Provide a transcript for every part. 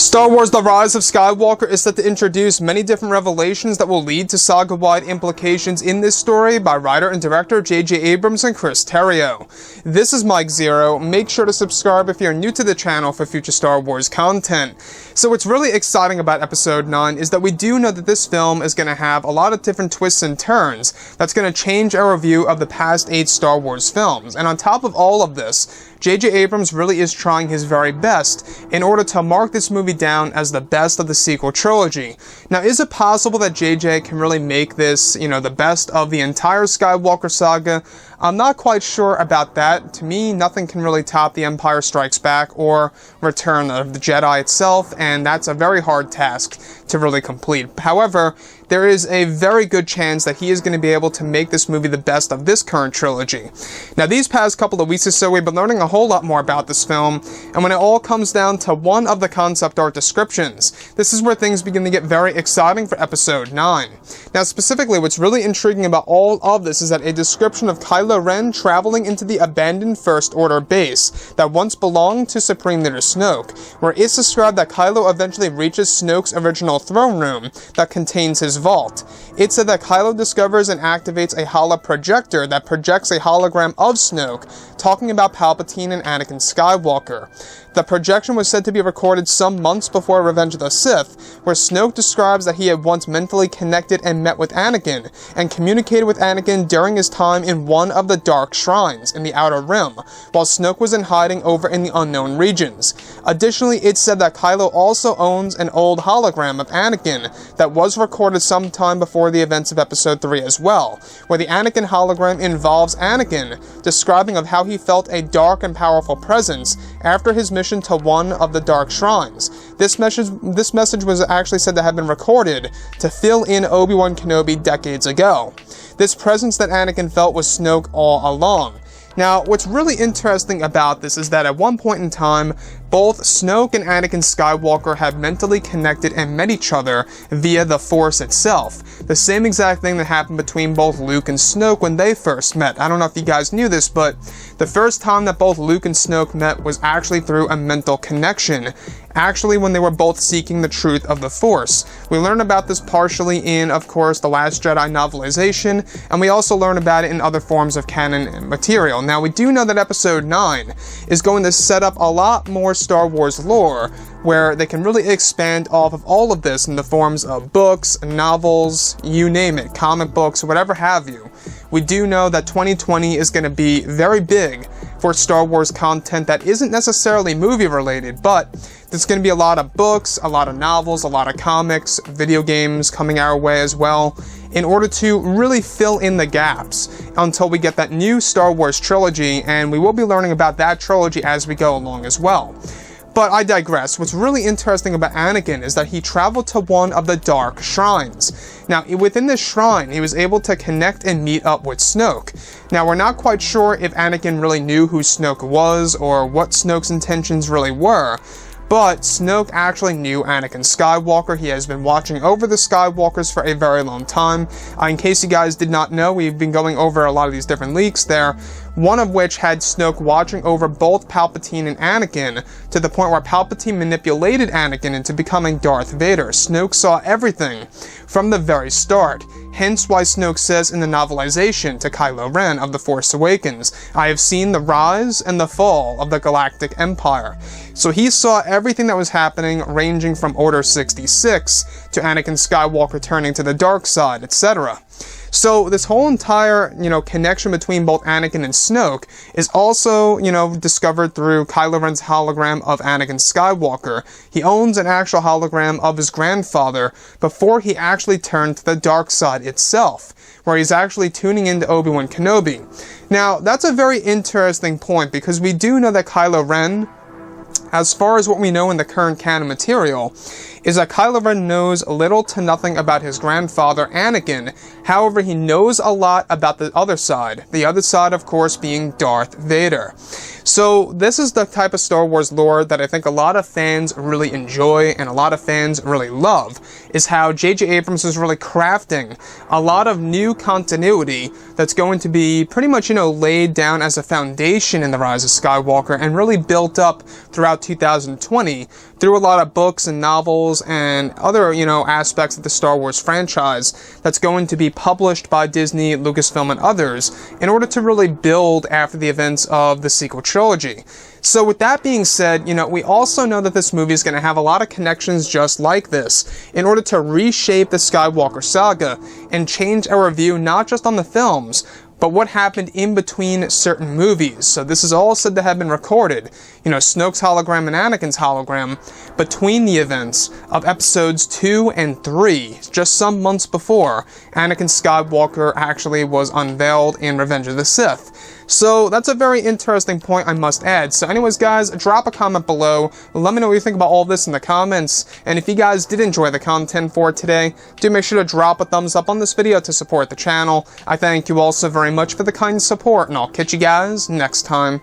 Star Wars The Rise of Skywalker is set to introduce many different revelations that will lead to saga-wide implications in this story by writer and director J.J. Abrams and Chris Terrio. This is Mike Zero. Make sure to subscribe if you're new to the channel for future Star Wars content. So what's really exciting about Episode 9 is that we do know that this film is going to have a lot of different twists and turns that's going to change our view of the past 8 Star Wars films. And on top of all of this, J.J. Abrams really is trying his very best in order to mark this movie down as the best of the sequel trilogy. Now, is it possible that J.J. can really make this, the best of the entire Skywalker saga? I'm not quite sure about that. To me, nothing can really top The Empire Strikes Back or Return of the Jedi itself, and that's a very hard task to really complete. However, there is a very good chance that he is going to be able to make this movie the best of this current trilogy. Now, these past couple of weeks or so, we've been learning a whole lot more about this film, and when it all comes down to one of the concept art descriptions, this is where things begin to get very exciting for Episode 9. Now, specifically, what's really intriguing about all of this is that a description of Kylo Ren traveling into the abandoned First Order base that once belonged to Supreme Leader Snoke, where it's described that Kylo eventually reaches Snoke's original throne room that contains his vault. It said that Kylo discovers and activates a holo projector that projects a hologram of Snoke, talking about Palpatine and Anakin Skywalker. The projection was said to be recorded some months before Revenge of the Sith, where Snoke describes that he had once mentally connected and met with Anakin, and communicated with Anakin during his time in one of the Dark Shrines in the Outer Rim, while Snoke was in hiding over in the Unknown Regions. Additionally, it said that Kylo also owns an old hologram of Anakin that was recorded sometime before the events of Episode 3 as well, where the Anakin hologram involves Anakin describing of how he felt a dark and powerful presence after his mission to one of the Dark Shrines. This message was actually said to have been recorded to fill in Obi-Wan Kenobi decades ago. This presence that Anakin felt was Snoke all along. Now, what's really interesting about this is that at one point in time, both Snoke and Anakin Skywalker have mentally connected and met each other via the Force itself. The same exact thing that happened between both Luke and Snoke when they first met. I don't know if you guys knew this, but the first time that both Luke and Snoke met was actually through a mental connection. Actually, when they were both seeking the truth of the Force. We learn about this partially in, of course, The Last Jedi novelization, and we also learn about it in other forms of canon material. Now, we do know that Episode 9 is going to set up a lot more Star Wars lore, where they can really expand off of all of this in the forms of books, novels, you name it, comic books, whatever have you. We do know that 2020 is going to be very big for Star Wars content that isn't necessarily movie related, but there's going to be a lot of books, a lot of novels, a lot of comics, video games coming our way as well, in order to really fill in the gaps until we get that new Star Wars trilogy, and we will be learning about that trilogy as we go along as well. But I digress. What's really interesting about Anakin is that he traveled to one of the Dark Shrines. Now, within this shrine, he was able to connect and meet up with Snoke. Now, we're not quite sure if Anakin really knew who Snoke was or what Snoke's intentions really were, but Snoke actually knew Anakin Skywalker. He has been watching over the Skywalkers for a very long time. In case you guys did not know, we've been going over a lot of these different leaks there, one of which had Snoke watching over both Palpatine and Anakin, to the point where Palpatine manipulated Anakin into becoming Darth Vader. Snoke saw everything from the very start. Hence why Snoke says in the novelization to Kylo Ren of The Force Awakens, "I have seen the rise and the fall of the Galactic Empire." So he saw everything that was happening, ranging from Order 66 to Anakin Skywalker turning to the dark side, etc. So this whole entire, connection between both Anakin and Snoke is also, discovered through Kylo Ren's hologram of Anakin Skywalker. He owns an actual hologram of his grandfather before he actually turned to the dark side itself, where he's actually tuning into Obi-Wan Kenobi. Now, that's a very interesting point, because we do know that Kylo Ren, as far as what we know in the current canon material, is that Kylo Ren knows little to nothing about his grandfather, Anakin. However, he knows a lot about the other side, of course, being Darth Vader. So this is the type of Star Wars lore that I think a lot of fans really enjoy and a lot of fans really love, is how J.J. Abrams is really crafting a lot of new continuity that's going to be pretty much, laid down as a foundation in The Rise of Skywalker and really built up throughout 2020 through a lot of books and novels and other, aspects of the Star Wars franchise that's going to be published by Disney, Lucasfilm, and others in order to really build after the events of the sequel trilogy. So with that being said, we also know that this movie is going to have a lot of connections just like this in order to reshape the Skywalker saga and change our view not just on the films, but what happened in between certain movies. So this is all said to have been recorded, Snoke's hologram and Anakin's hologram, between the events of episodes 2 and 3, just some months before Anakin Skywalker actually was unveiled in Revenge of the Sith. So that's a very interesting point, I must add. So anyways, guys, drop a comment below. Let me know what you think about all this in the comments. And if you guys did enjoy the content for today, do make sure to drop a thumbs up on this video to support the channel. I thank you all so very much for the kind support, and I'll catch you guys next time.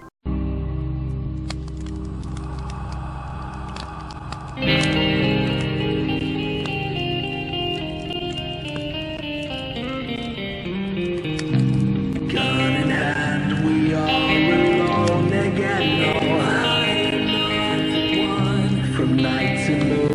From night to morning.